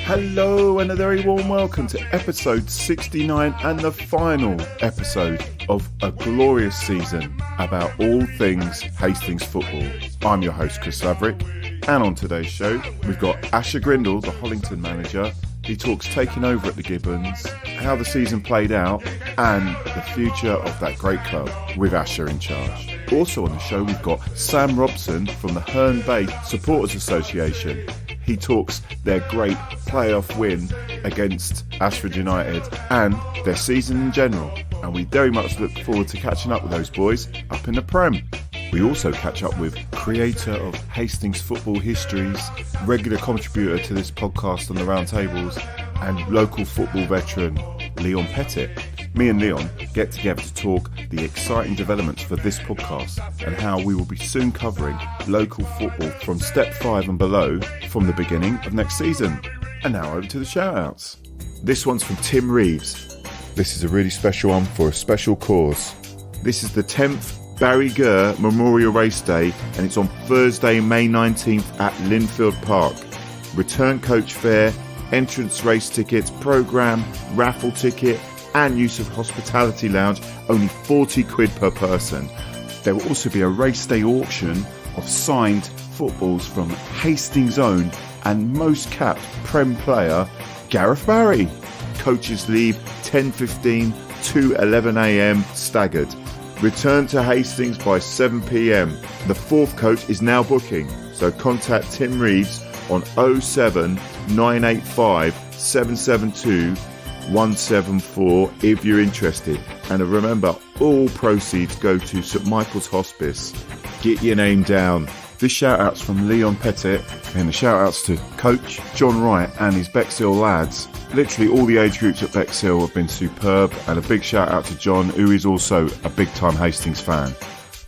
Hello and a very warm welcome to episode 69 and the final episode of a glorious season about all things Hastings football. I'm your host Chris Laverick, and on today's show we've got Asher Grindle, the Hollington manager. He talks taking over at the Gibbons, how the season played out and the future of that great club with Asher in charge. Also on the show we've got Sam Robson from the Herne Bay Supporters Association. He talks their great playoff win against Ashford United and their season in general. And we very much look forward to catching up with those boys up in the Prem. We also catch up with creator of Hastings Football Histories, regular contributor to this podcast on the Roundtables, and local football veteran Leon Pettit. Me and Leon get together to talk the exciting developments for this podcast and how we will be soon covering local football from Step 5 and below from the beginning of next season. And now over to the shout-outs. This one's from Tim Reeves. This is a really special one for a special cause. This is the 10th BARRY GURR Memorial Race Day, and it's on Thursday, May 19th at Linfield Park. Return coach fare, entrance race tickets, programme, raffle ticket, and use of hospitality lounge, only 40 quid per person. There will also be a RACEDAY auction of signed footballs from Hastings Own and most capped Prem player GARETH BARRY. Coaches leave 10:15 to 11 a.m. staggered. Return to Hastings by 7 p.m. The fourth coach is now booking, so contact Tim Reeves on 07 985 772 174 if you're interested. And remember, all proceeds go to St Michael's Hospice. Get your name down. This shout out's from Leon Pettit, and the shout outs to coach John Wright and his Bexhill lads. Literally all the age groups at Bexhill have been superb, and a big shout out to John, who is also a big time Hastings fan.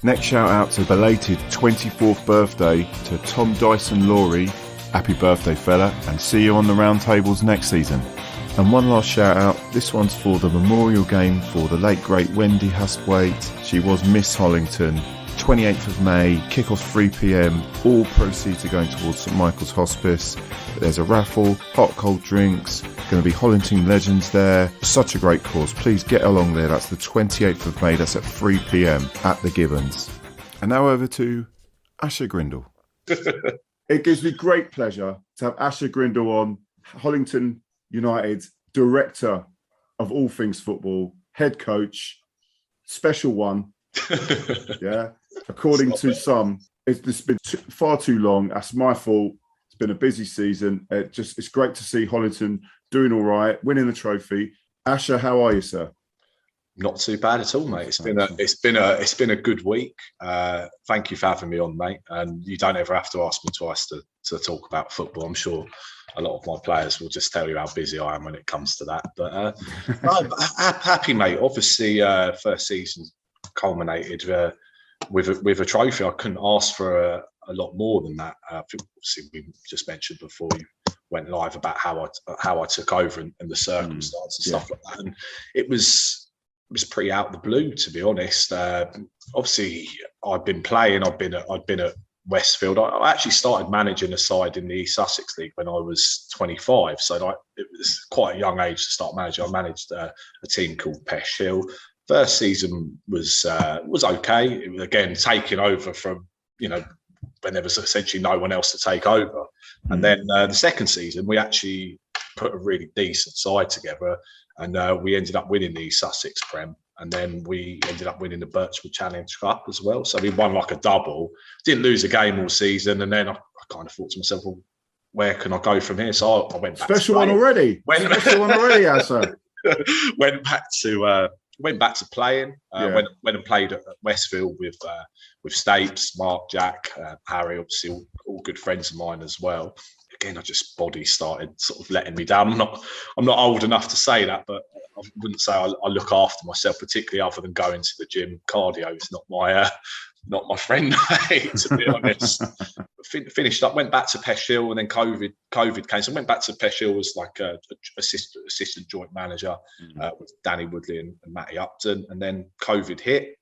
Next shout out to Belated 24th birthday to Tom Dyson-Laurie. Happy birthday fella, and see you on the Roundtables next season. And one last shout out, this one's for the memorial game for the late great Wendy Hustwaite. She was Miss Hollington. 28th of May, kick-off 3 p.m. All proceeds are going towards St Michael's Hospice. There's a raffle, hot cold drinks, going to be Hollington legends there. Such a great cause. Please get along there. That's the 28th of May. That's at 3 p.m. at the Gibbons. And now over to Asher Grindle. It gives me great pleasure to have Asher Grindle on, Hollington United, director of all things football, head coach, special one. Yeah. According to some, it's been far too long. That's my fault. It's been a busy season. It's great to see Hollington doing all right, winning the trophy. Asher, how are you, sir? Not too bad at all, mate. It's been a good week. Thank you for having me on, mate. And you don't ever have to ask me twice to talk about football. I'm sure a lot of my players will just tell you how busy I am when it comes to that. But I'm happy, mate. Obviously, first season culminated with a trophy. I couldn't ask for a lot more than that. Obviously, we just mentioned before you went live about how I took over and the circumstance and stuff like that. And it was pretty out of the blue, to be honest. Obviously, I've been playing. I've been at Westfield. I actually started managing a side in the East Sussex League when I was 25. So it was quite a young age to start managing. I managed a team called Pesh Hill. First season was okay. It was again taking over from when there was essentially no one else to take over. And then the second season we actually put a really decent side together, and we ended up winning the Sussex Prem, and then we ended up winning the Birchwood Challenge Cup as well. So we won like a double. Didn't lose a game all season, and then I kind of thought to myself, well, where can I go from here? So I went back. Special one already. Special one already, Asher. Went back to playing. Went and played at Westfield with Stapes, Mark, Jack, Harry, obviously all good friends of mine as well. Again, body started sort of letting me down. I'm not old enough to say that, but I wouldn't say I look after myself particularly, other than going to the gym. Cardio is not my friend, to be honest. Finished up, went back to Pesh Hill, and then COVID came. So I went back to Pesh Hill as like a assistant joint manager with Danny Woodley and Matty Upton. And then COVID hit,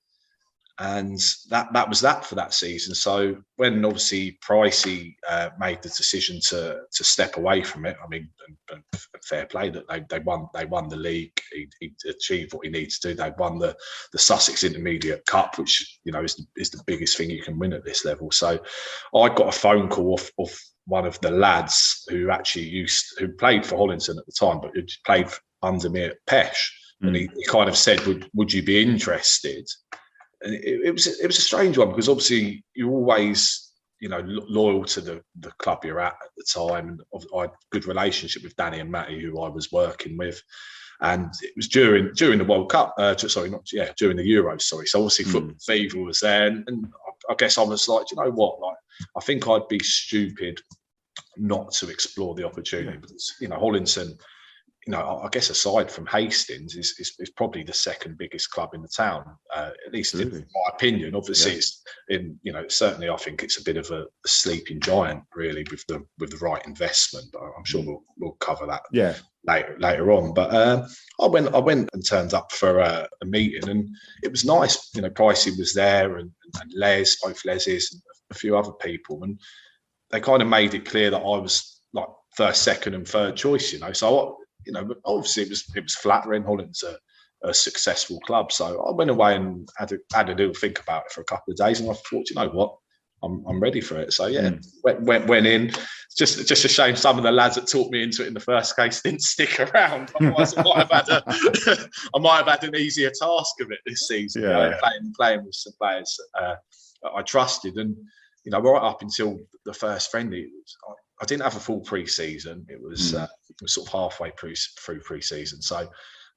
And that was that for that season. So when obviously Pricey made the decision to step away from it, I mean, and fair play that they won the league. He achieved what he needed to do. They won the Sussex Intermediate Cup, which is the biggest thing you can win at this level. So I got a phone call off one of the lads who played for Hollington at the time, but who played under me at Pesh, and he kind of said, "Would you be interested?" And it was a strange one, because obviously you're always, loyal to the club you're at the time. And I had a good relationship with Danny and Matty, who I was working with. And it was during the World Cup, during the Euros, sorry. So obviously football fever was there. And I guess I was like, you know what? Like, I think I'd be stupid not to explore the opportunity, because, Hollington, I guess aside from Hastings, is probably the second biggest club in the town, at least in my opinion. Obviously, it's certainly I think it's a bit of a sleeping giant, really, with the right investment. But I'm sure we'll cover that later on. But I went and turned up for a meeting, and it was nice. Pricey was there, and both Leses, and a few other people, and they kind of made it clear that I was like first, second, and third choice. So obviously it was flattering. Holland's a successful club, so I went away and had a little think about it for a couple of days, and I thought, you know what, I'm ready for it. So went in. Just a shame some of the lads that talked me into it in the first case didn't stick around. Otherwise, I might have had an easier task of it this season. Playing with some players I trusted, and right up until the first friendly, I didn't have a full pre-season. It was sort of halfway through pre-season. So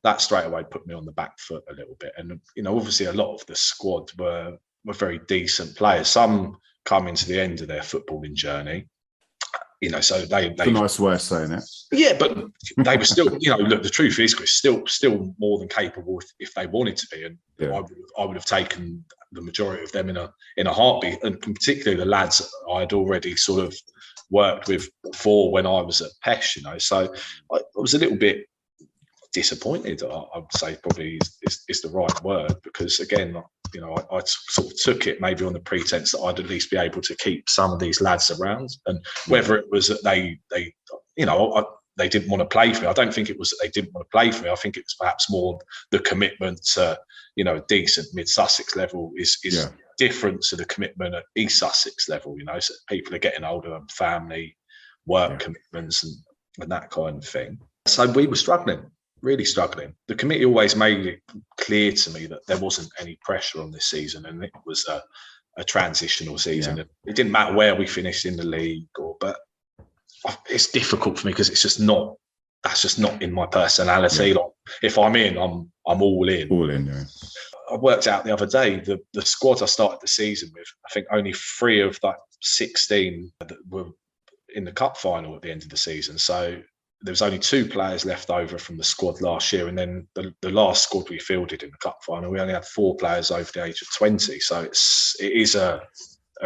that straight away put me on the back foot a little bit. And, obviously a lot of the squad were very decent players. Some coming to the end of their footballing journey. So they a nice way of saying it. Yeah, but they were still, look, the truth is, Chris, still more than capable if they wanted to be. And I would have taken the majority of them in a heartbeat, and particularly the lads I had already sort of worked with before when I was at Pesh, So I was a little bit disappointed. I would say probably is the right word, because again, I sort of took it maybe on the pretense that I'd at least be able to keep some of these lads around, and whether it was that they didn't want to play for me. I don't think it was that they didn't want to play for me. I think it was perhaps more the commitment to, a decent mid-Sussex level is different to the commitment at East Sussex level, so people are getting older, and family, work commitments and that kind of thing. So we were struggling. Really struggling. The committee always made it clear to me that there wasn't any pressure on this season, and it was a transitional season. It didn't matter where we finished in the league, but it's difficult for me because that's just not in my personality. Like, if I'm in, I'm all in. All in, yeah. I worked out the other day, the squad I started the season with, I think only 3 of that 16 that were in the cup final at the end of the season. So there was only 2 players left over from the squad last year, and then the last squad we fielded in the cup final, we only had 4 players over the age of 20. So it is a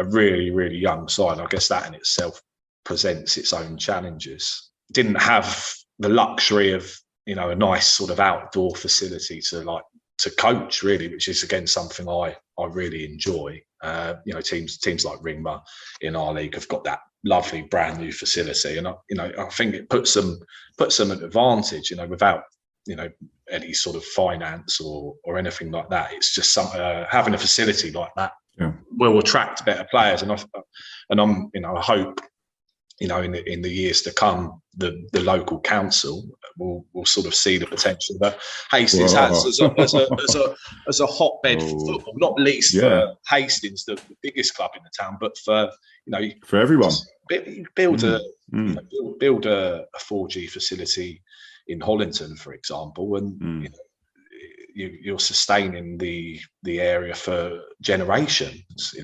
really, really young side. I guess that in itself presents its own challenges. Didn't have the luxury of a nice sort of outdoor facility to coach, really, which is again something I really enjoy. Teams like Ringmer in our league have got that lovely brand new facility, and I think it puts them at advantage, without any sort of finance or anything like that. It's just having a facility like that will attract better players, and I hope in the years to come, the local council will sort of see the potential that Hastings has as a hotbed for football, not least for Hastings, the biggest club in the town, but for everyone. Build a 4G facility in Hollington, for example, and you're sustaining the area for generations.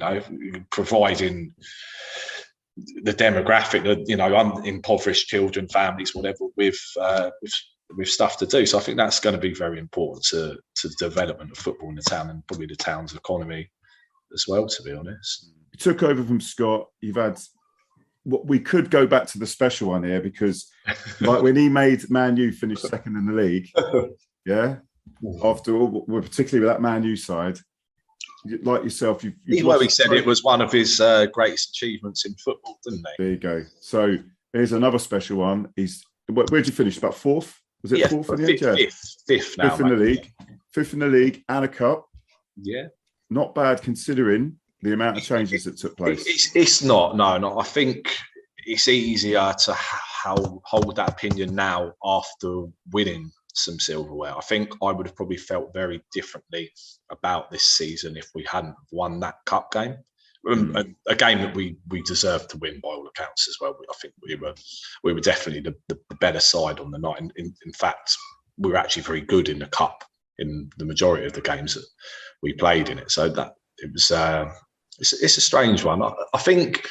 Providing the demographic, impoverished children, families, whatever, with stuff to do. So I think that's going to be very important to the development of football in the town, and probably the town's economy as well, to be honest. You took over from Scott. You've had we could go back to the special one here, because like when he made Man U finish second in the league, after all, particularly with that Man U side, like yourself, he said it was one of his greatest achievements in football, didn't he? There you go. So here's another special one. Where'd you finish? About fourth? Was it fourth in the end? Yeah. Fifth now. Fifth in the league. Fifth in the league and a cup. Yeah. Not bad considering the amount of changes that took place. It's not. No. I think it's easier to hold that opinion now after winning some silverware. I think I would have probably felt very differently about this season if we hadn't won that cup game. A game that we deserved to win by all accounts as well. I think we were definitely the better side on the night. In fact, we were actually very good in the cup in the majority of the games that we played in it. So that it was it's a strange one. I think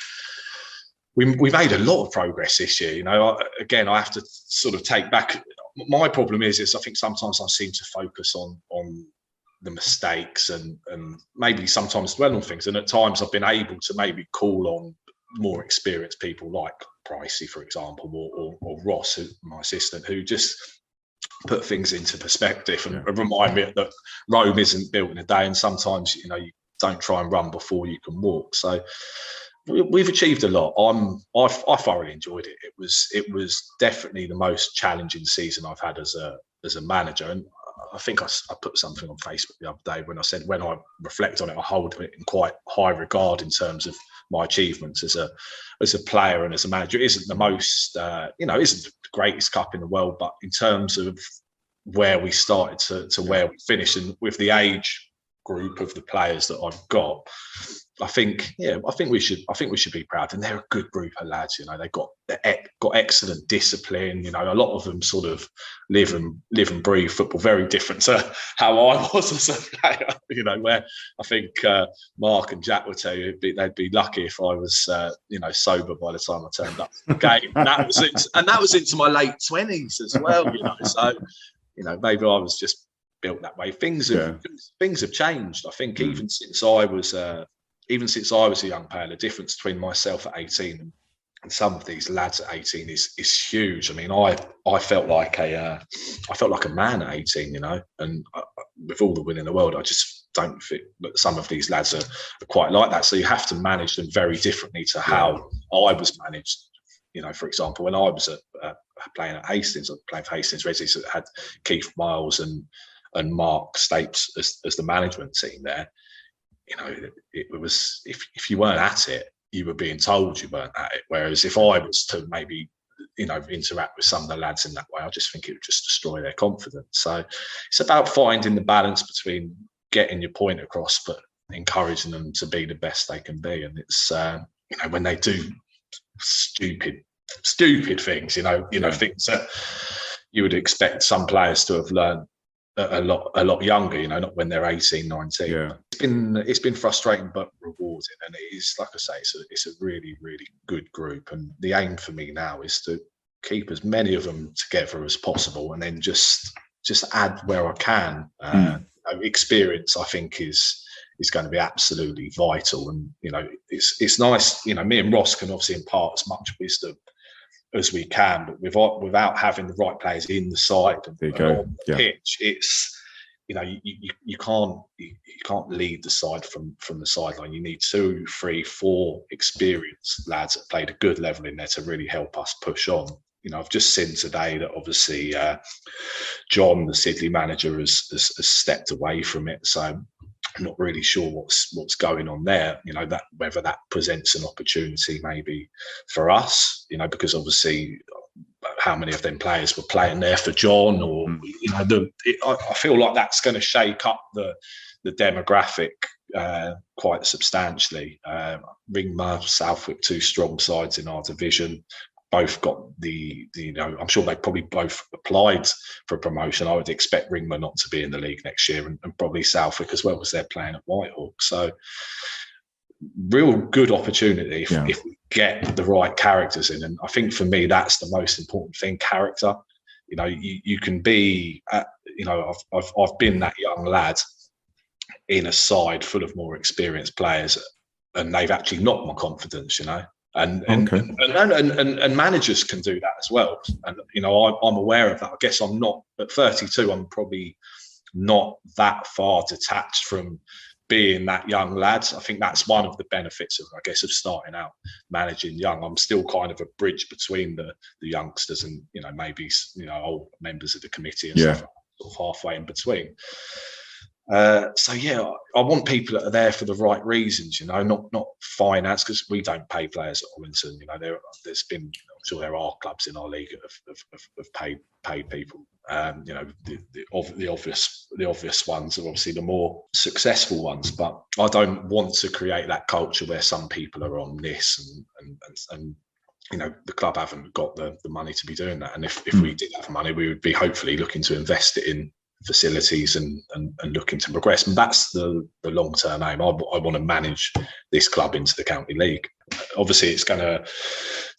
we made a lot of progress this year. You know, again, I have to sort of take back. My problem is I think sometimes I seem to focus on the mistakes and maybe sometimes dwell on things. And at times I've been able to maybe call on more experienced people like Pricey, for example, or Ross, my assistant, who just put things into perspective and remind me that Rome isn't built in a day. And sometimes, you don't try and run before you can walk. So we've achieved a lot. I thoroughly enjoyed it. It was definitely the most challenging season I've had as a manager. And I think I put something on Facebook the other day when I said when I reflect on it, I hold it in quite high regard in terms of my achievements as a player and as a manager. It isn't the most, isn't the greatest cup in the world, but in terms of where we started to where we finished, and with the age group of the players that I've got, I think we should be proud. And they're a good group of lads. They've got excellent discipline. A lot of them sort of live and breathe football, very different to how I was as a player. Where I think Mark and Jack would tell you they'd be lucky if I was sober by the time I turned up to the game. And that was into my late 20s as well. So maybe I was just built that way. Things have changed. I think even since I was a young player, the difference between myself at 18 and some of these lads at 18 is huge. I mean, I felt like a man at 18, and with all the win in the world, I just don't think that some of these lads are quite like that. So you have to manage them very differently to how I was managed. For example, when I was playing at Hastings, I was playing for Hastings Reds, that had Keith Miles and Mark Stapes as the management team there. It was if you weren't at it, you were being told you weren't at it. Whereas if I was to maybe interact with some of the lads in that way, I just think it would just destroy their confidence. So it's about finding the balance between getting your point across, but encouraging them to be the best they can be. And it's when they do stupid things, things that you would expect some players to have learned a lot younger, not when they're 18, 19. Yeah. It's been frustrating but rewarding, and it is, like I say, it's a really, really good group. And the aim for me now is to keep as many of them together as possible, and then just add where I can. Experience, I think, is going to be absolutely vital. And it's nice. Me and Ross can obviously impart as much wisdom as we can, but without having the right players in the side and on the pitch, it's you can't lead the side from the sideline. You need 2, 3, 4 experienced lads that played a good level in there to really help us push on. I've just seen today that obviously John, the Sidley manager, has stepped away from it. So I'm not really sure what's going on there. That whether that presents an opportunity maybe for us. Because obviously, how many of them players were playing there for John, or I feel like that's going to shake up the demographic quite substantially. Ringmer, Southwick, 2 strong sides in our division. Both got I'm sure they probably both applied for promotion. I would expect Ringmer not to be in the league next year, and probably Southwick as well, because they're playing at Whitehawk. So real good opportunity if we get the right characters in. And I think for me, that's the most important thing, character. You can be, I've been that young lad in a side full of more experienced players, and they've actually knocked my confidence, And managers can do that as well. And I'm aware of that. I guess I'm not at 32. I'm probably not that far detached from being that young lad. I think that's one of the benefits of, I guess, of starting out managing young. I'm still kind of a bridge between the youngsters and, maybe, old members of the committee and stuff, sort of halfway in between. So yeah, I want people that are there for the right reasons, not finance, because we don't pay players at Orlington. There's been, I'm sure there are clubs in our league that have paid people. The obvious ones are obviously the more successful ones, but I don't want to create that culture where some people are on this and the club haven't got the money to be doing that. And if we did have money, we would be hopefully looking to invest it in facilities and looking to progress. And that's the long-term aim. I want to manage this club into the county league. Obviously, it's going to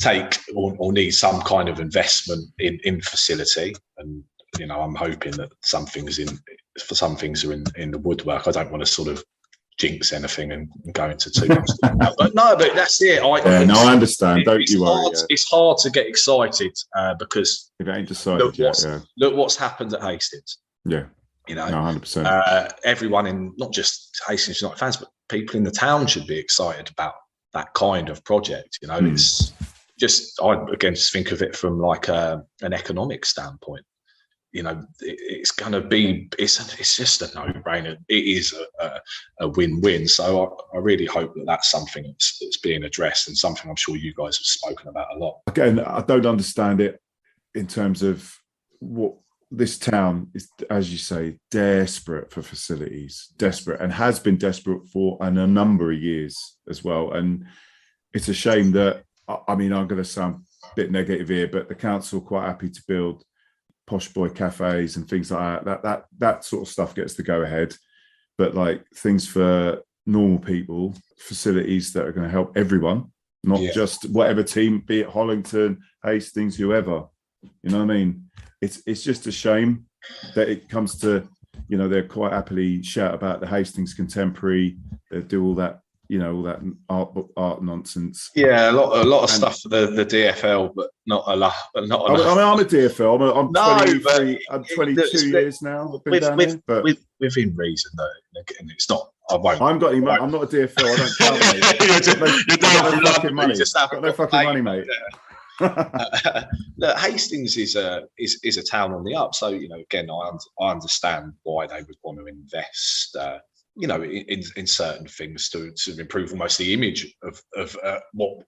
take or need some kind of investment in facility. And, I'm hoping that some things are in the woodwork. I don't want to sort of jinx anything and go into too much. but that's it. I understand. Don't you worry. It's hard to get excited because it ain't decided look what's happened at Hastings. Yeah. 100%. Everyone in, not just Hastings United fans, but people in the town should be excited about that kind of project. It's just, I again just think of it from like an economic standpoint. It's going to be, it's just a no-brainer. It is a win-win. So I really hope that that's something that's being addressed and something I'm sure you guys have spoken about a lot. Again, I don't understand it in terms of what this town is, as you say, desperate for facilities, and has been desperate for a number of years as well. And it's a shame that, I'm going to sound a bit negative here, but the council are quite happy to build posh boy cafes and things like that. That sort of stuff gets the go ahead. But like things for normal people, facilities that are going to help everyone, not just whatever team, be it Hollington, Hastings, whoever. You know what I mean? It's just a shame that it comes to, they're quite happily shout about the Hastings Contemporary. They do all that, all that art nonsense. Yeah, a lot of stuff for the DFL, but not a lot. Not enough. I'm a DFL. I'm 23. I'm 22 years now. I've been down here, but within reason, though. And it's not. I won't. I haven't got any money. I'm not a DFL. I don't count, mate. You're down for fucking money. Got no fucking money, mate. Look, Hastings is a town on the up, so again, I understand why they would want to invest, in certain things to improve almost the image of what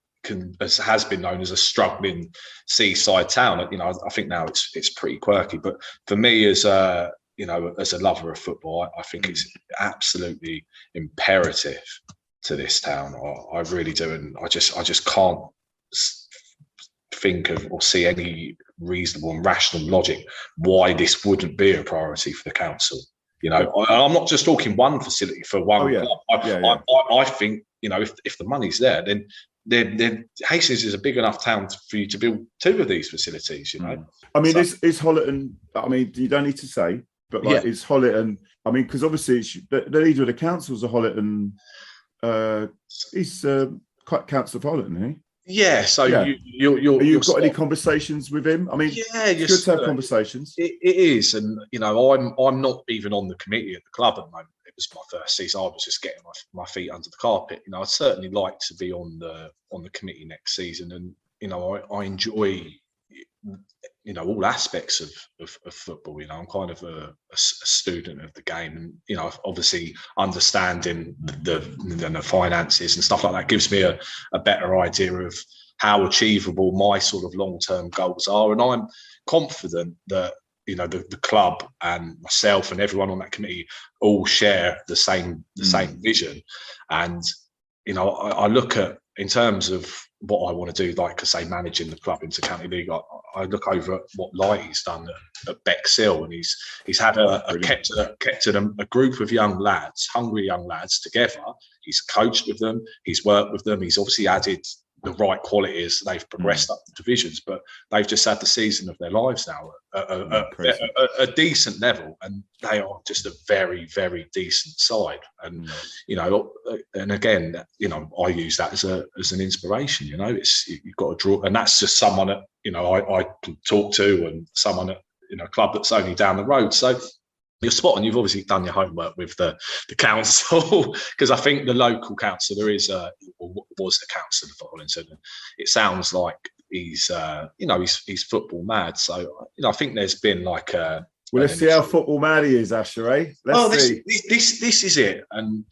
has been known as a struggling seaside town. I think now it's pretty quirky, but for me as a lover of football, I think it's absolutely imperative to this town. I really do, and I just can't think of or see any reasonable and rational logic why this wouldn't be a priority for the council. I'm not just talking one facility for one club. I think if the money's there, then Hastings is a big enough town for you to build two of these facilities. I mean, is Hollerton? I mean, you don't need to say, but is Hollerton? I mean, because obviously the leader of the council's a Hollerton. He's quite council of Hollerton, isn't he? Yeah, so you've got any conversations with him? I mean, it's good to have conversations. It is, and I'm not even on the committee at the club at the moment. It was my first season. I was just getting my feet under the carpet. I'd certainly like to be on the committee next season, and I enjoy all aspects of football. I'm kind of a student of the game, and obviously understanding the finances and stuff like that gives me a better idea of how achievable my sort of long-term goals are. And I'm confident that the club and myself and everyone on that committee all share the same vision. And I look at, in terms of what I want to do, like I say, managing the club into county league, I look over at what Lighty's done at Bexhill, and he's had kept a group of young lads, hungry young lads, together. He's coached with them, he's worked with them, he's obviously added the right qualities. They've progressed up the divisions, but they've just had the season of their lives now at a decent level, and they are just a very, very decent side. And and again, I use that as an inspiration. It's, you've got to draw, and that's just someone that I can talk to, and someone at club that's only down the road. So you're spot on. You've obviously done your homework with the council, because I think the local council, there is or was the council of Hollington. It sounds like he's football mad. So I think there's been like a. Well, let's see how football mad he is, Asher. Let's see. This is it, and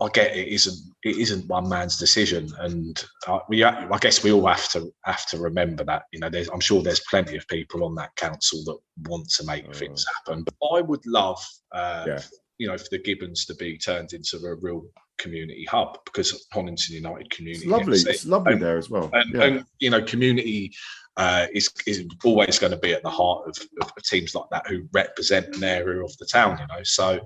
I get it isn't one man's decision, and I guess we all have to remember that. I'm sure there's plenty of people on that council that want to make things happen. But I would love, for the Gibbons to be turned into a real community hub, because Hollington United community. It's lovely. It's lovely there as well. And community is always going to be at the heart of teams like that who represent an area of the town. So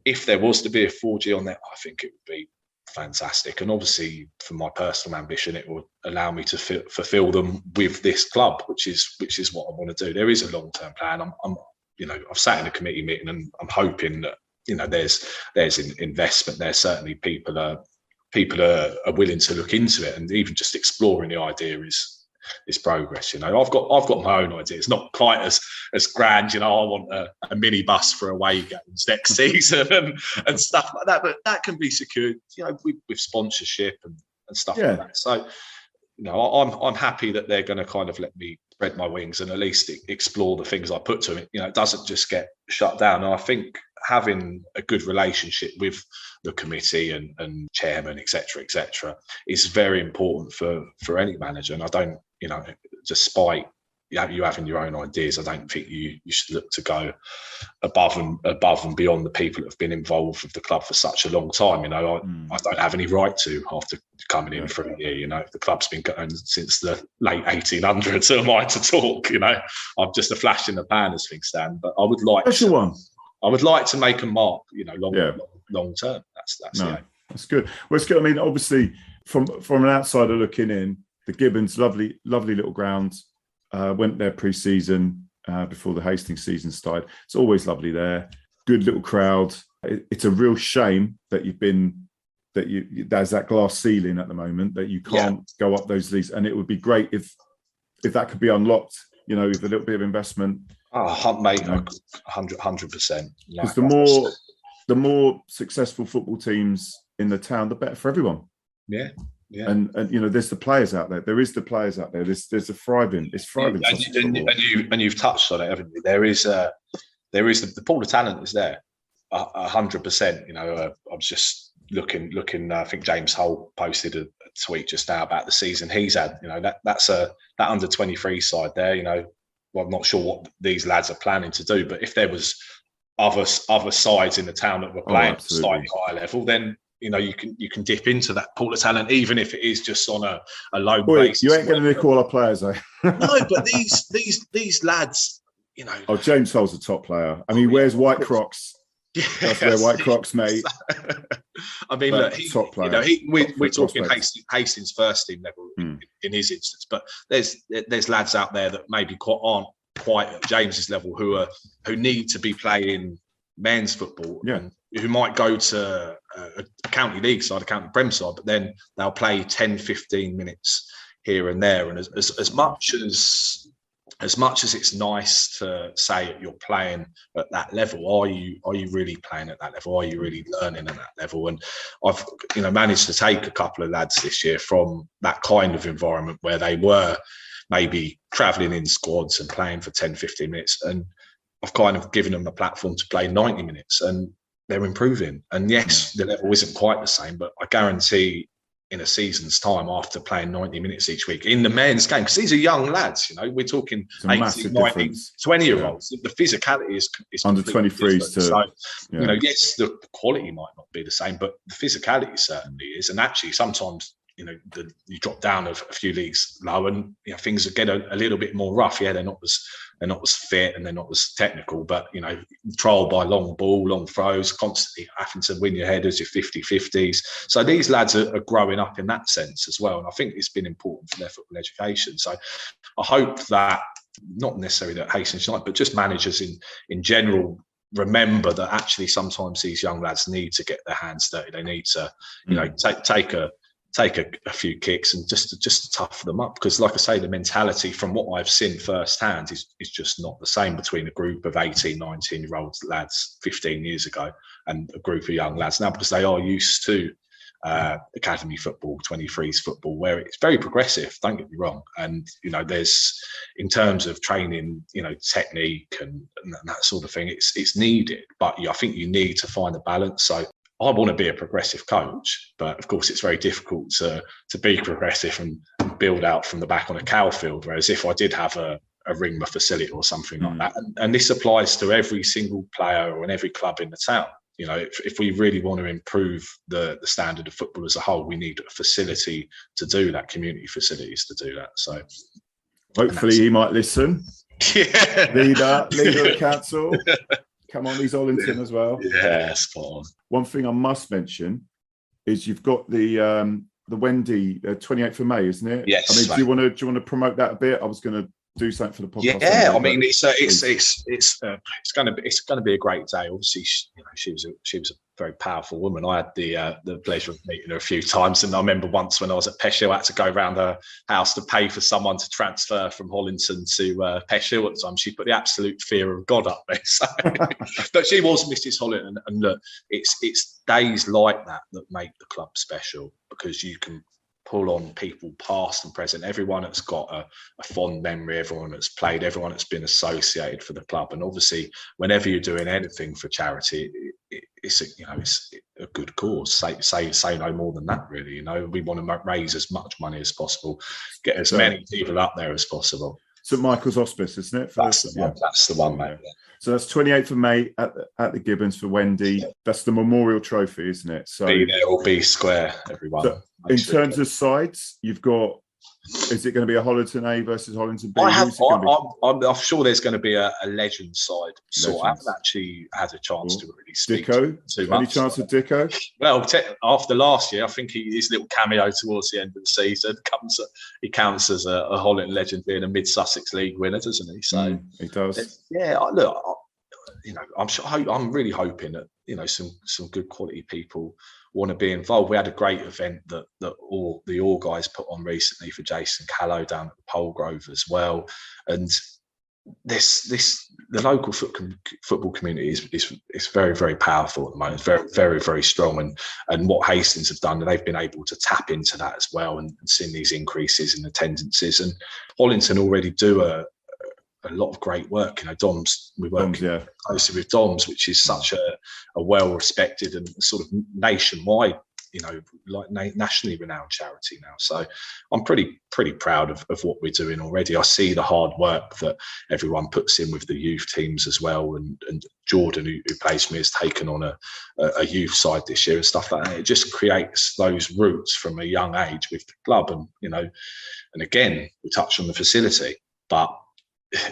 if there was to be a 4G on there, I think it would be fantastic. And obviously, for my personal ambition, it would allow me to fulfil them with this club, which is what I want to do. There is a long-term plan. I've sat in a committee meeting, and I'm hoping that there's investment there. Certainly, people are willing to look into it, and even just exploring the idea is progress. I've got my own idea. It's not quite as grand. I want a minibus for away games next season and stuff like that. But that can be secured, with sponsorship and stuff like that. So, I'm happy that they're going to kind of let me spread my wings and at least explore the things I put to it. It doesn't just get shut down. And I think having a good relationship with the committee and chairman, et cetera, is very important for any manager. And I don't, despite you having your own ideas, I don't think you should look to go above and beyond the people that have been involved with the club for such a long time. I don't have any right to after coming in for a year. The club's been going since the late 1800s. Who am I to talk? I'm just a flash in the pan as things stand. But I would like I would like to make a mark, long term. That's good. Well, it's good. I mean, obviously, from an outsider looking in, the Gibbons, lovely little ground. Went there pre-season before the Hastings season started. It's always lovely there. Good little crowd. It's a real shame that there's that glass ceiling at the moment that you can't go up those leagues. And it would be great if that could be unlocked. With a little bit of investment. Oh, mate, 100%. Because the more successful football teams in the town, the better for everyone. Yeah. And there's the players out there. There is the players out there. There's a thriving. It's thriving. And you've touched on it, haven't you? There is the pool of talent is there, 100%. I was just looking. I think James Hull posted a tweet just now about the season he's had. That's that under 23 side there. I'm not sure what these lads are planning to do, but if there was other sides in the town that were playing slightly higher level, then you can dip into that pool of talent, even if it is just on a low basis. You ain't going to nick all our players, though. No, but these lads, Oh, James Hull's a top player. I mean, he wears white Crocs. That's wear white Crocs, mate. I mean, look, top player. We're talking Hastings first team level in his instance, but there's lads out there that maybe aren't quite at James's level who need to be playing men's football, and who might go to a county league side, a county prem side, but then they'll play 10, 15 minutes here and there. And as much as it's nice to say that you're playing at that level, are you really playing at that level? Are you really learning at that level? And I've managed to take a couple of lads this year from that kind of environment where they were maybe travelling in squads and playing for 10, 15 minutes. And I've kind of given them a platform to play 90 minutes, and they're improving. And yes, the level isn't quite the same, but I guarantee in a season's time, after playing 90 minutes each week in the men's game, because these are young lads, we're talking 18, 19, 20-year-olds. The physicality is under 23s too. So, yes, the quality might not be the same, but the physicality certainly is. And actually, sometimes, you drop down a few leagues low, and things get a little bit more rough. Yeah, they're not as fit and they're not as technical, but trial by long ball, long throws, constantly having to win your headers, your 50-50s. So these lads are growing up in that sense as well, and I think it's been important for their football education. So I hope that, not necessarily that Hastings United, but just managers in general, remember that actually sometimes these young lads need to get their hands dirty. They need to, take a few kicks and just to toughen them up. Because, like I say, the mentality from what I've seen firsthand is just not the same between a group of 18, 19-year-old lads 15 years ago and a group of young lads now, because they are used to academy football, 23s football, where it's very progressive, don't get me wrong. And, there's, in terms of training, technique and that sort of thing, it's needed. But I think you need to find a balance. So I want to be a progressive coach, but of course it's very difficult to be progressive and build out from the back on a cow field. Whereas if I did have a Ringmer facility or something like that, and this applies to every single player or in every club in the town. If we really want to improve the standard of football as a whole, we need a facility to do that, community facilities to do that. So hopefully he might listen. Yeah. Leader of council. Come on, he's Hollington as well. Yeah, spot on. One thing I must mention is you've got the Wendy 28th of May, isn't it? Yes. I mean, do you want to promote that a bit? I was going to do something for the podcast. Yeah, I mean, it's going to be a great day. Obviously, she was a very powerful woman. I had the pleasure of meeting her a few times, and I remember once when I was at Peshhill, I had to go around her house to pay for someone to transfer from Hollington to Peshhill at the time. She put the absolute fear of God up there. So, but she was Mrs. Hollington, and look, it's days like that make the club special, because you can pull on people past and present, everyone that's got a fond memory, everyone that's played, everyone that's been associated for the club. And obviously, whenever you're doing anything for charity, it's a good cause. Say no more than that, really. We want to raise as much money as possible, get as many people up there as possible. St Michael's Hospice, isn't it? That's the one, mate. So that's 28th of May at the Gibbons for Wendy. That's the memorial trophy, isn't it? So be there or be square, everyone. So in terms of sides, you've got. Is it going to be a Hollington A versus Hollington B? I'm sure there's going to be a legend side. So I haven't actually had a chance to really speak Dicko? too much. Any chance of Dicko? Well, after last year, I think his little cameo towards the end of the season he counts as a Hollington legend, being a mid-Sussex League winner, doesn't he? So he does. Yeah, look, I'm really hoping that some good quality people want to be involved. We had a great event that all the All guys put on recently for Jason Callow down at the Polegrove as well. And the local football community is very, very powerful at the moment. It's very, very, very strong. And what Hastings have done, they've been able to tap into that as well and seen these increases in attendances. And Hollington already do a lot of great work. We work closely with Doms, which is such a well-respected and sort of nationwide, nationally renowned charity now. So I'm pretty proud of what we're doing already. I see the hard work that everyone puts in with the youth teams as well. And Jordan, who plays for me, has taken on a youth side this year and stuff like that. It just creates those roots from a young age with the club. And, and again, we touched on the facility, but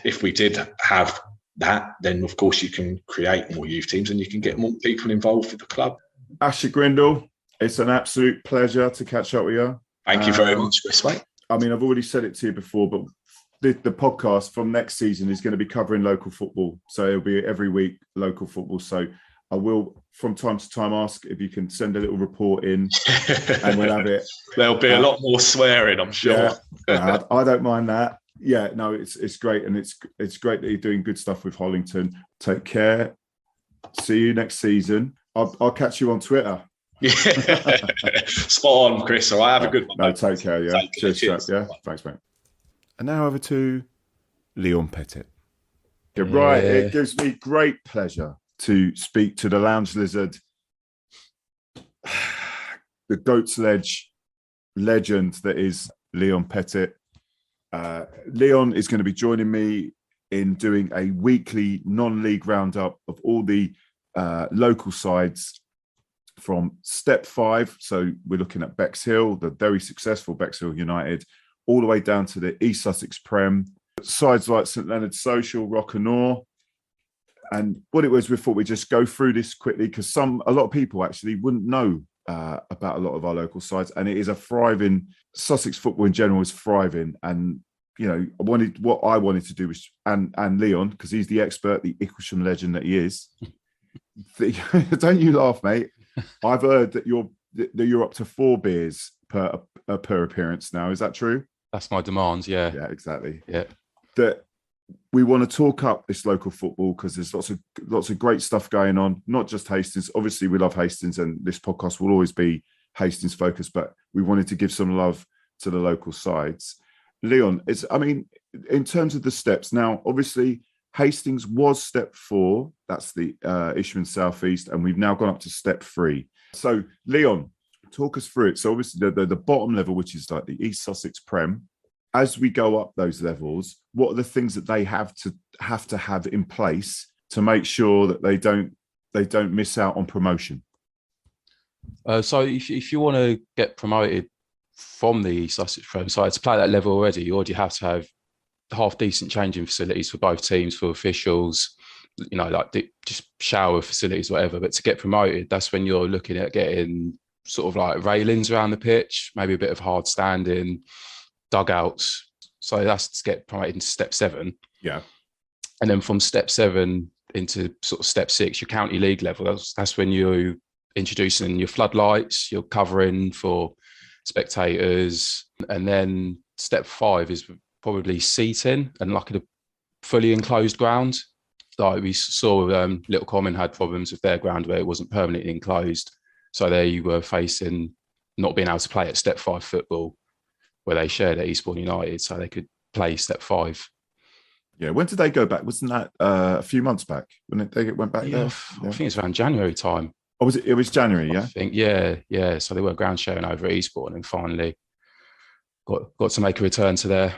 if we did have that, then of course you can create more youth teams and you can get more people involved with the club. Asher Grindle, it's an absolute pleasure to catch up with you. Thank you very much, Chris, mate. I mean, I've already said it to you before, but the podcast from next season is going to be covering local football. So it'll be every week local football. So I will, from time to time, ask if you can send a little report in and we'll have it. There'll be a lot more swearing, I'm sure. Yeah, I don't mind that. Yeah, no, it's great, and it's great that you're doing good stuff with Hollington. Take care. See you next season. I'll catch you on Twitter. Yeah, spot on, Chris. All right, have a good one. No, take care. Yeah, cheers. Yeah, thanks, mate. And now over to Leon Pettit. Yeah, right, it gives me great pleasure to speak to the Lounge Lizard, the Goat Sledge legend that is Leon Pettit. Leon is going to be joining me in doing a weekly non-league roundup of all the local sides from Step 5. So we're looking at Bexhill, the very successful Bexhill United, all the way down to the East Sussex Prem, sides like St Leonard's Social, Rockanore. And what it was, we thought we'd just go through this quickly because a lot of people actually wouldn't know about a lot of our local sides, and it is a thriving. Sussex football in general is thriving, and what I wanted to do was, and Leon, because he's the expert, the Icklesham legend that he is. Don't you laugh, mate? I've heard that you're up to 4 beers per appearance now. Is that true? That's my demands. Yeah. Yeah, exactly. Yeah. That we want to talk up this local football because there's lots of great stuff going on. Not just Hastings. Obviously, we love Hastings, and this podcast will always be Hastings focused. But we wanted to give some love to the local sides. Leon, in terms of the steps now, obviously Hastings was step 4. That's the Isham South East, and we've now gone up to step 3. So, Leon, talk us through it. So, obviously, the bottom level, which is like the East Sussex Prem. As we go up those levels, what are the things that they have to have in place to make sure that they don't miss out on promotion? So, if you want to get promoted from the East Sussex Prem side to play at that level already, you already have to have half decent changing facilities for both teams, for officials, just shower facilities, whatever. But to get promoted, that's when you're looking at getting sort of like railings around the pitch, maybe a bit of hard standing, dugouts. So that's to get promoted into step 7. Yeah. And then from step 7 into sort of step 6, your county league level, that's when you're introducing your floodlights, you're covering for spectators. And then step 5 is probably seating and like a fully enclosed ground. Like we saw Little Common had problems with their ground where it wasn't permanently enclosed. So they were facing not being able to play at step 5 football, where they shared at Eastbourne United, so they could play step 5. Yeah, when did they go back? Wasn't that a few months back when they went back there? I think it's around January time. Oh, was it? It was January, yeah? I think, yeah. So they were ground sharing over at Eastbourne and finally got to make a return to their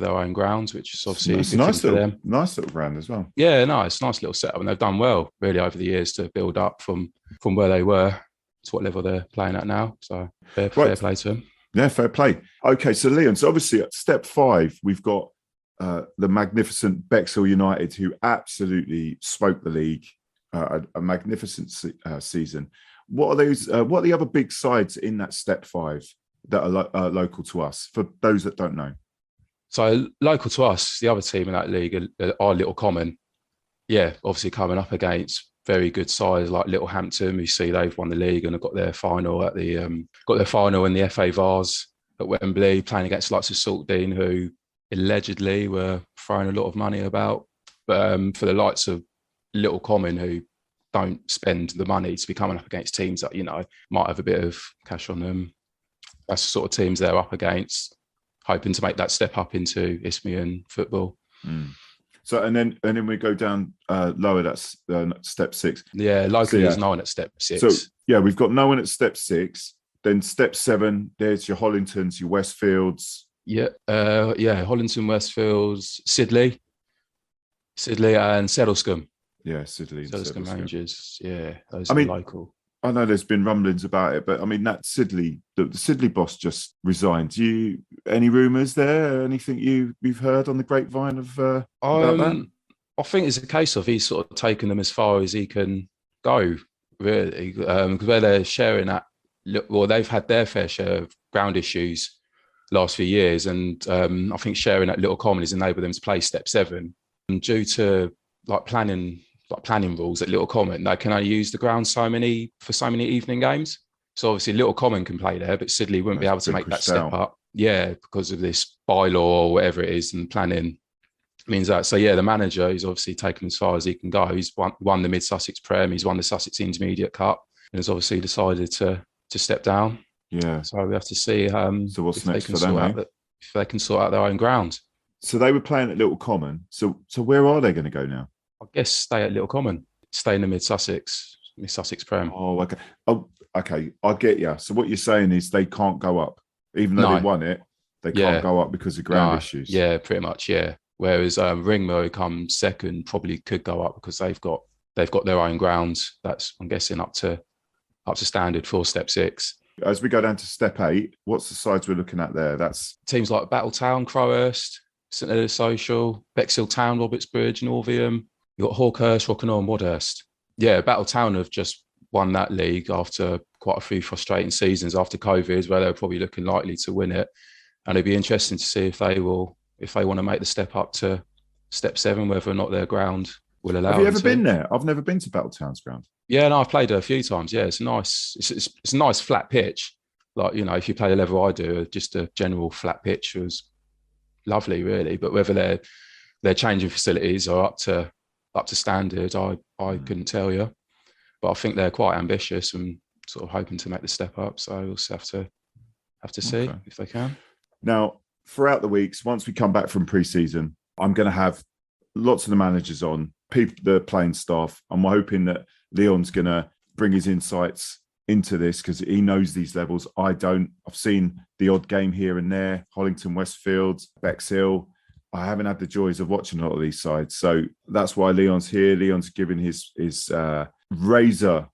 own grounds, which is obviously it's a good thing for them. Nice little ground as well. Yeah, nice little setup, and they've done well really over the years to build up from where they were to what level they're playing at now. So fair play to them. Yeah, fair play. Okay, so Leon, so obviously at step 5, we've got the magnificent Bexhill United, who absolutely spoke the league, a magnificent season. What are those? What are the other big sides in that step 5 that are local to us, for those that don't know? So local to us, the other team in that league are Little Common. Yeah, obviously coming up against very good sides like Littlehampton. We see they've won the league and have got their final at the in the FA Vars at Wembley, playing against lots of Saltdean, who allegedly were throwing a lot of money about. But for the likes of Little Common, who don't spend the money to be coming up against teams that might have a bit of cash on them, that's the sort of teams they're up against, hoping to make that step up into Isthmian football. Mm. So and then we go down lower. That's step 6. Yeah, locally there's no one at step 6. So yeah, we've got no one at step 6. Then step 7, there's your Hollingtons, your Westfields. Yeah, Hollington, Westfields, Sidley, and Sedlescombe. Yeah, Sidley and Sedlescombe Rangers. Yeah, those are local. I know there's been rumblings about it, but that Sidley, the Sidley boss just resigned. Any rumours there? Anything you've heard on the grapevine of about that? I think it's a case of he's sort of taken them as far as he can go, really, because where they're sharing that. Well, they've had their fair share of ground issues last few years, and I think sharing at Little Common has enabled them to play step 7. And due to planning rules at Little Common, they can only use the ground for so many evening games. So obviously Little Common can play there, but Sidley wouldn't be able to make that step up. Yeah, because of this bylaw or whatever it is, and planning means that. So yeah, the manager is obviously taken as far as he can go. He's won the Mid Sussex Prem, he's won the Sussex Intermediate Cup, and has obviously decided to step down. Yeah. So we have to see. So what's next for them? If they can sort out their own ground. So they were playing at Little Common. So where are they going to go now? I guess stay at Little Common. Stay in the Mid Sussex Prem. Oh, okay. Oh, okay. I get you. So what you're saying is they can't go up, even though they won it. They can't go up because of ground issues. Yeah, pretty much. Yeah. Whereas Ringmer, who comes second, probably could go up because they've got their own grounds. That's, I'm guessing, up to standard for step 6. As we go down to step 8, what's the sides we're looking at there? That's teams like Battletown, Crowhurst, St Hilda's Social, Bexhill Town, Robertsbridge, Norvium. You've got Hawkhurst, Rockingham, Wadhurst. Yeah, Battletown have just won that league after quite a few frustrating seasons after COVID, where they were probably looking likely to win it. And it'd be interesting to see if they want to make the step up to step 7, whether or not their ground will allow. Have you ever been there? I've never been to Battletown's ground. Yeah, no, I've played it a few times. Yeah, it's nice. It's a nice flat pitch Like, you know, if you play the level I do, just a general flat pitch was lovely, really. But whether they're changing facilities or up to standard, I couldn't tell you. But I think they're quite ambitious and sort of hoping to make the step up. So we'll just have to see if they can. Now, throughout the weeks, once we come back from pre-season, I'm going to have lots of the managers on, people, the playing staff. I'm hoping that Leon's going to bring his insights into this because he knows these levels. I don't. I've seen the odd game here and there, Hollington, Westfield, Bexhill. I haven't had the joys of watching a lot of these sides. So that's why Leon's here. Leon's giving his razor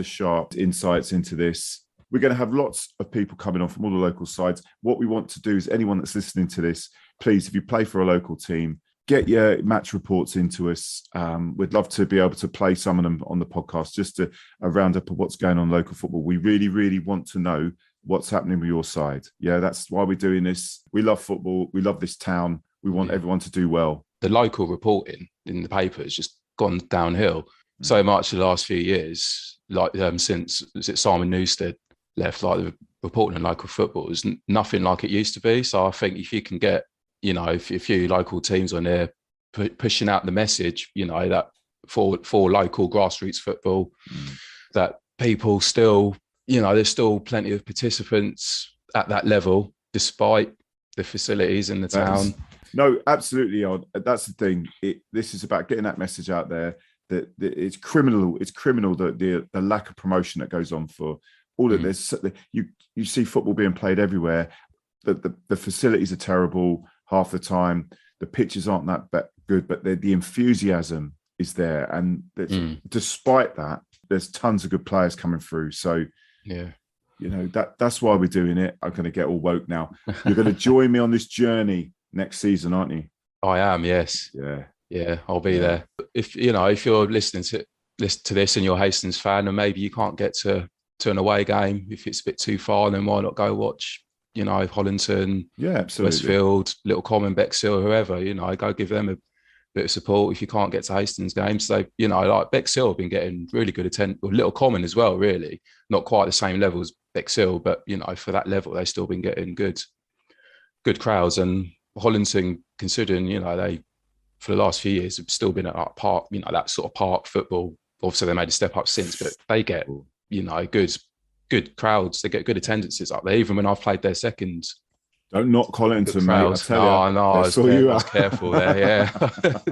sharp insights into this. We're going to have lots of people coming on from all the local sides. What we want to do is anyone that's listening to this, please, if you play for a local team, get your match reports into us. We'd love to be able to play some of them on the podcast, just a roundup of what's going on in local football. We really, really want to know what's happening with your side. Yeah, that's why we're doing this. We love football. We love this town. We want everyone to do well. The local reporting in the paper has just gone downhill so much the last few years. Like since Simon Newstead left, like the reporting in local football is nothing like it used to be. So I think if you can get, you know, if a few local teams on there pushing out the message, you know, that for local grassroots football, that people still, you know, there's still plenty of participants at that level, despite the facilities in the town. No, absolutely. That's the thing. This is about getting that message out there that it's criminal. It's criminal that the lack of promotion that goes on for all of this. You see football being played everywhere. The facilities are terrible half the time. The pitches aren't that good, but the enthusiasm is there. And despite that, there's tons of good players coming through. So, yeah, you know, that's why we're doing it. I'm going to get all woke now. You're going to join me on this journey next season, aren't you? I am, yes. Yeah, I'll be there. If you're listening to this and you're a Hastings fan, and maybe you can't get to an away game, if it's a bit too far, then why not go watch, you know, Hollington, Westfield, Little Common, Bexhill, whoever, you know, go give them a bit of support if you can't get to Hastings games. So, you know, like Bexhill have been getting really good attendance, or Little Common as well, really. Not quite the same level as Bexhill, but, you know, for that level, they've still been getting good crowds. And Hollington, considering, you know, they, for the last few years, have still been at park, you know, that sort of park football. Obviously, they made a step up since, but they get, you know, good crowds. They get good attendances up there, even when I've played their second. Don't knock Hollington, mate. I tell no, I was careful there. Yeah,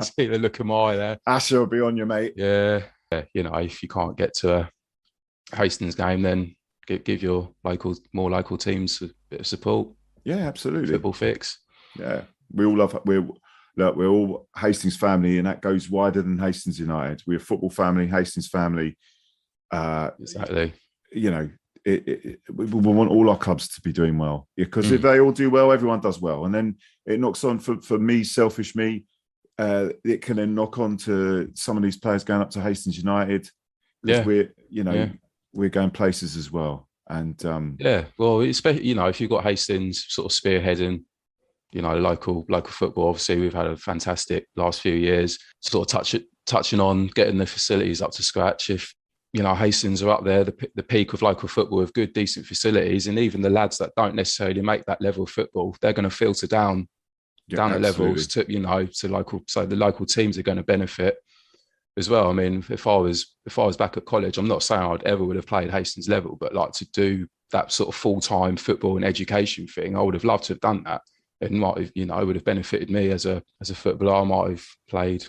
see the look of my eye there. Asher will be on you, mate. Yeah, you know, if you can't get to a Hastings game, then give your more local teams a bit of support. Yeah, absolutely. Football fix. Yeah, we all love. We're all Hastings family, and that goes wider than Hastings United. We're a football family, Hastings family. Exactly. You know, we want all our clubs to be doing well, because if they all do well, everyone does well, and then it knocks on for me, selfish me. It can then knock on to some of these players going up to Hastings United, because we're going places as well. And well, especially, you know, if you've got Hastings sort of spearheading, you know, local football. Obviously, we've had a fantastic last few years. Sort of touching on getting the facilities up to scratch. If, you know, Hastings are up there, the peak of local football with good, decent facilities, and even the lads that don't necessarily make that level of football, they're going to filter down the levels to, you know, to local. So the local teams are going to benefit as well. I mean, if I was back at college, I'm not saying I'd ever would have played Hastings level, but like to do that sort of full-time football and education thing, I would have loved to have done that. It might have, you know, it would have benefited me as a footballer. I might have played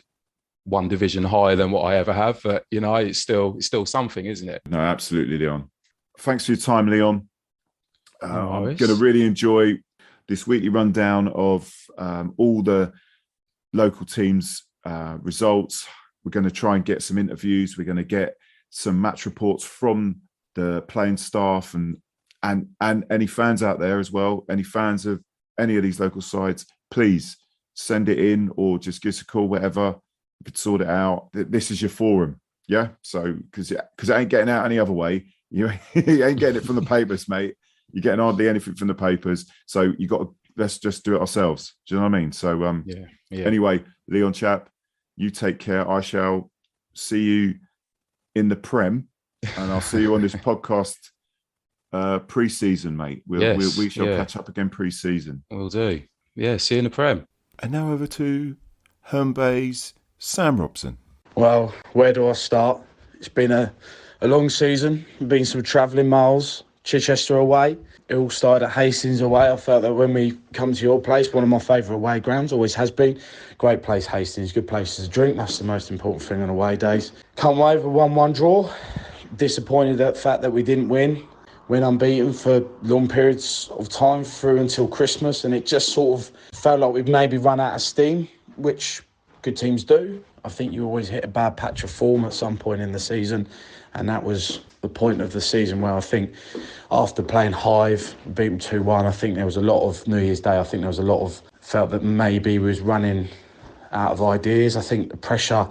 one division higher than what I ever have, but, you know, it's still something, isn't it? No, absolutely, Leon. Thanks for your time, Leon. I'm going to really enjoy this weekly rundown of all the local teams' results. We're going to try and get some interviews. We're going to get some match reports from the playing staff and any fans out there as well. Any fans of any of these local sides, please send it in or just give us a call, whatever. We could sort it out. This is your forum, yeah? So, because it ain't getting out any other way. You ain't getting it from the papers, mate. You're getting hardly anything from the papers. So let's just do it ourselves. Do you know what I mean? So, Anyway, Leon chap, you take care. I shall see you in the Prem, and I'll see you on this podcast pre-season, mate. We shall catch up again pre-season. We'll do. Yeah, see you in the Prem. And now over to Herne Bay's Sam Robson. Well, where do I start? It's been a long season. Been some travelling miles. Chichester away. It all started at Hastings away. I felt that when we come to your place, one of my favourite away grounds, always has been. Great place, Hastings. Good place to drink. That's the most important thing on away days. Come away with a 1-1 draw. Disappointed at the fact that we didn't win unbeaten for long periods of time through until Christmas, and it just sort of felt like we've maybe run out of steam, which good teams do. I think you always hit a bad patch of form at some point in the season, and that was the point of the season where I think after playing Hive, beating 2-1, I think there was a lot of New Year's Day, I think there was a lot of felt that maybe we was running out of ideas. I think the pressure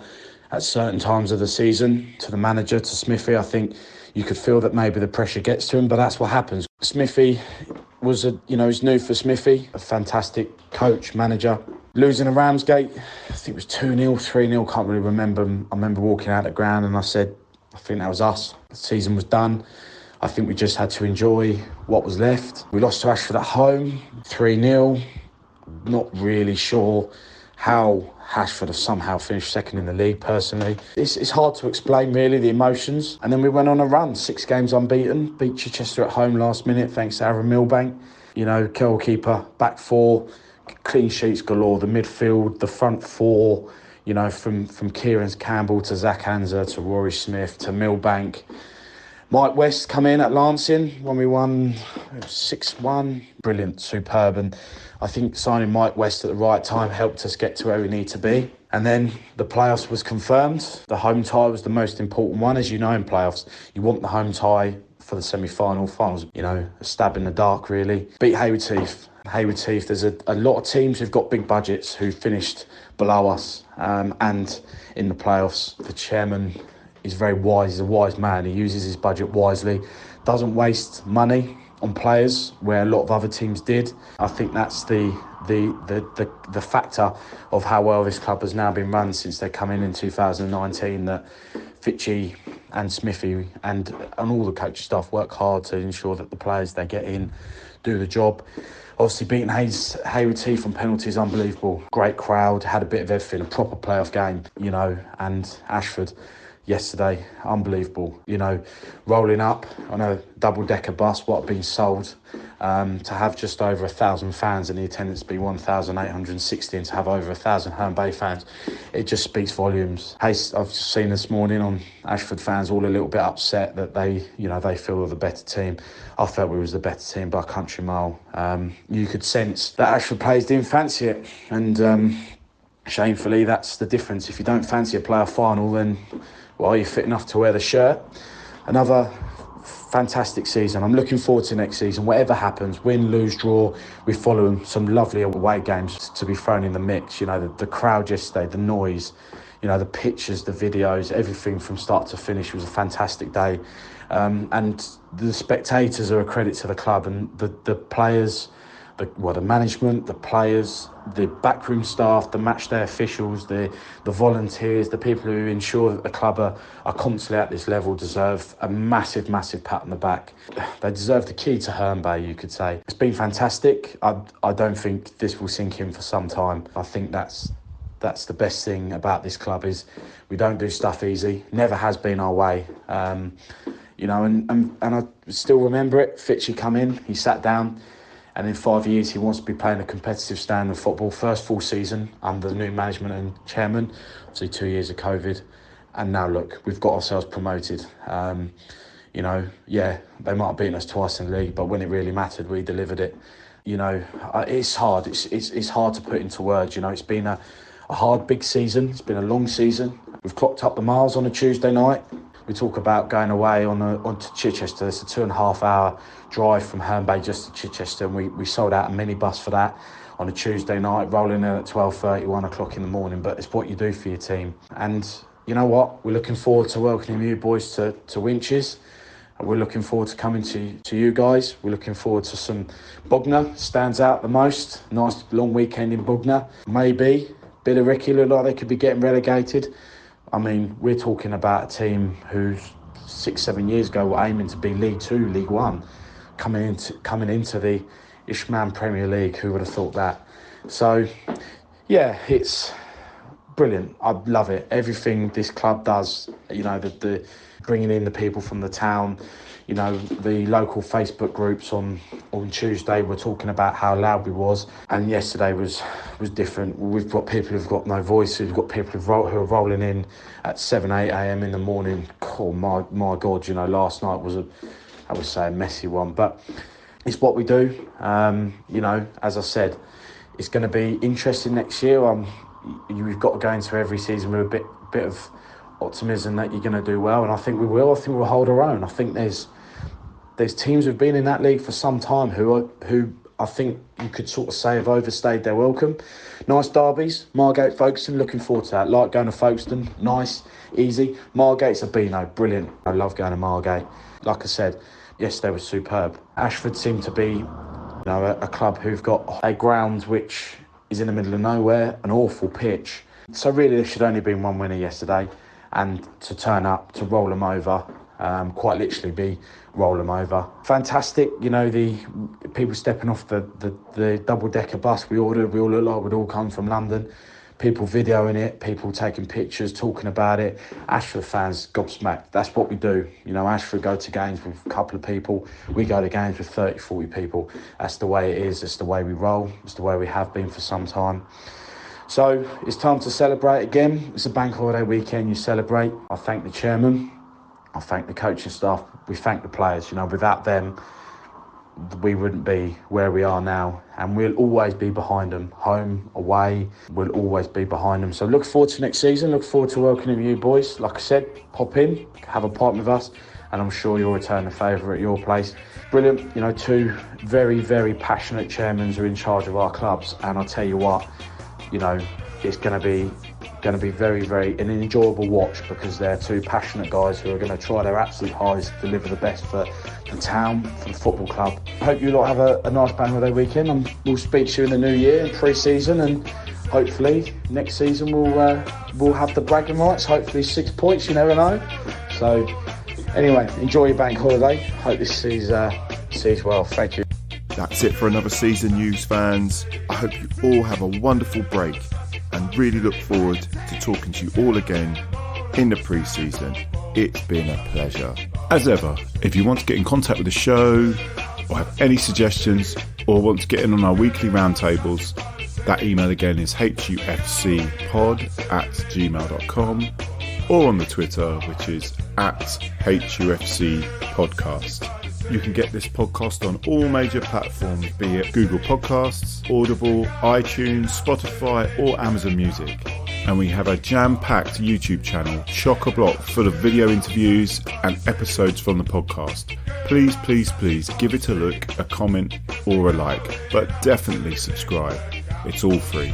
at certain times of the season to the manager, to Smithy, I think you could feel that maybe the pressure gets to him, but that's what happens. Smithy was he's new for Smithy, a fantastic coach, manager. Losing a Ramsgate, I think it was 2-0, 3-0, can't really remember. I remember walking out the ground and I said, I think that was us. The season was done. I think we just had to enjoy what was left. We lost to Ashford at home, 3-0. Not really sure how Ashford have somehow finished second in the league, personally. It's hard to explain, really, the emotions. And then we went on a run, 6 games unbeaten, beat Chichester at home last minute, thanks to Aaron Milbank. Goalkeeper, back 4, clean sheets galore, the midfield, the front 4, from Kieran Campbell to Zach Anza to Rory Smith to Milbank. Mike West come in at Lancing when we won 6-1. Brilliant, superb. And I think signing Mike West at the right time helped us get to where we need to be. And then the playoffs was confirmed. The home tie was the most important one. As you know, in playoffs, you want the home tie for the semi-final. Finals, a stab in the dark, really. Beat Hayward Heath. There's a lot of teams who've got big budgets who finished below us. And in the playoffs, the chairman is very wise. He's a wise man. He uses his budget wisely. Doesn't waste money on players where a lot of other teams did. I think that's the factor of how well this club has now been run since they come in 2019, that Fitchy and Smithy and all the coaching staff work hard to ensure that the players they get in do the job. Obviously beating Hayward Heath on penalties, unbelievable. Great crowd, had a bit of everything, a proper playoff game, and Ashford yesterday, unbelievable. Rolling up on a double-decker bus, what had been sold, to have just over 1,000 fans and the attendance be 1,860, and to have over 1,000 Herne Bay fans, it just speaks volumes. I've seen this morning on Ashford fans all a little bit upset that they feel they're the better team. I felt we was the better team by a country mile. You could sense that Ashford players didn't fancy it, and shamefully, that's the difference. If you don't fancy a playoff final, then you're fit enough to wear the shirt. Another fantastic season. I'm looking forward to next season. Whatever happens, win, lose, draw, we follow some lovely away games to be thrown in the mix. The crowd yesterday, the noise, the pictures, the videos, everything from start to finish was a fantastic day. And the spectators are a credit to the club, and the players, the management, the players, the backroom staff, the matchday officials, the volunteers, the people who ensure that the club are constantly at this level deserve a massive, massive pat on the back. They deserve the key to Herne Bay, you could say. It's been fantastic. I don't think this will sink in for some time. I think that's the best thing about this club is we don't do stuff easy. Never has been our way. And I still remember it. Fitchy come in, he sat down, and in 5 years he wants to be playing a competitive standard of football. First full season under the new management and chairman, obviously 2 years of COVID, and now look, we've got ourselves promoted. They might have beaten us twice in the league, but when it really mattered, we delivered it. It's hard. It's hard to put into words. It's been a hard, big season. It's been a long season. We've clocked up the miles on a Tuesday night. We talk about going away onto Chichester. It's a 2.5 hour drive from Herne Bay just to Chichester, and we sold out a minibus for that on a Tuesday night, rolling in at 12:30, 1 o'clock in the morning. But it's what you do for your team. And you know what? We're looking forward to welcoming you boys to Winches. We're looking forward to coming to you guys. We're looking forward to some Bognor, stands out the most. Nice long weekend in Bognor. Maybe bit of Ricky look like they could be getting relegated. I mean, we're talking about a team who 6-7 years ago were aiming to be League 2, League 1. coming into the Ishman Premier League. Who would have thought that? So, yeah, it's brilliant. I love it. Everything this club does, the bringing in the people from the town, the local Facebook groups on Tuesday were talking about how loud we was, and yesterday was different. We've got people who've got no voice. We've got people who are rolling in at 7, 8 a.m. in the morning. Oh my God, last night was a messy one, but it's what we do. As I said, it's going to be interesting next year. We've got to go into every season with a bit of optimism that you're going to do well, and I think we will. I think we'll hold our own. I think there's teams who've been in that league for some time who I think you could sort of say have overstayed their welcome. Nice derbies, Margate, Folkestone, looking forward to that. Like going to Folkestone, nice, easy. Margate's a Beano, brilliant. I love going to Margate. Like I said, yesterday was superb. Ashford seem to be a club who've got a ground which is in the middle of nowhere, an awful pitch. So really there should only have been one winner yesterday, and to turn up, to roll them over, quite literally roll them over. Fantastic, the people stepping off the double-decker bus we ordered, we all look like we'd all come from London. People videoing it, people taking pictures, talking about it. Ashford fans gobsmacked. That's what we do. Ashford go to games with a couple of people. We go to games with 30, 40 people. That's the way it is. It's the way we roll. It's the way we have been for some time. So it's time to celebrate again. It's a bank holiday weekend. You celebrate. I thank the chairman. I thank the coaching staff. We thank the players. Without them, we wouldn't be where we are now, and we'll always be behind them, home, away, we'll always be behind them. So look forward to next season, look forward to welcoming you boys. Like I said, pop in, have a pint with us, and I'm sure you'll return the favour at your place. Brilliant, two very, very passionate chairmen who are in charge of our clubs, and I'll tell you what, it's going to be very, very an enjoyable watch, because they're two passionate guys who are going to try their absolute hardest to deliver the best for the town, for the football club. Hope you lot have a nice bank holiday weekend, and we'll speak to you in the new year, pre-season, and hopefully next season we'll have the bragging rights. Hopefully 6 points, you never know. So anyway, enjoy your bank holiday. Hope this sees well. Thank you. That's it for another season, news fans. I hope you all have a wonderful break, and really look forward to talking to you all again in the pre-season. It's been a pleasure. As ever, if you want to get in contact with the show, or have any suggestions, or want to get in on our weekly roundtables, that email again is hufcpod@gmail.com, or on the Twitter, which is @hufcpodcast. You can get this podcast on all major platforms, be it Google Podcasts, Audible, iTunes, Spotify, or Amazon Music. And we have a jam-packed YouTube channel, chock-a-block, full of video interviews and episodes from the podcast. Please, please, please give it a look, a comment, or a like, but definitely subscribe. It's all free.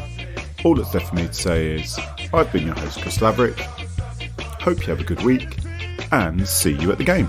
All that's left for me to say is, I've been your host, Chris Laverick. Hope you have a good week, and see you at the game.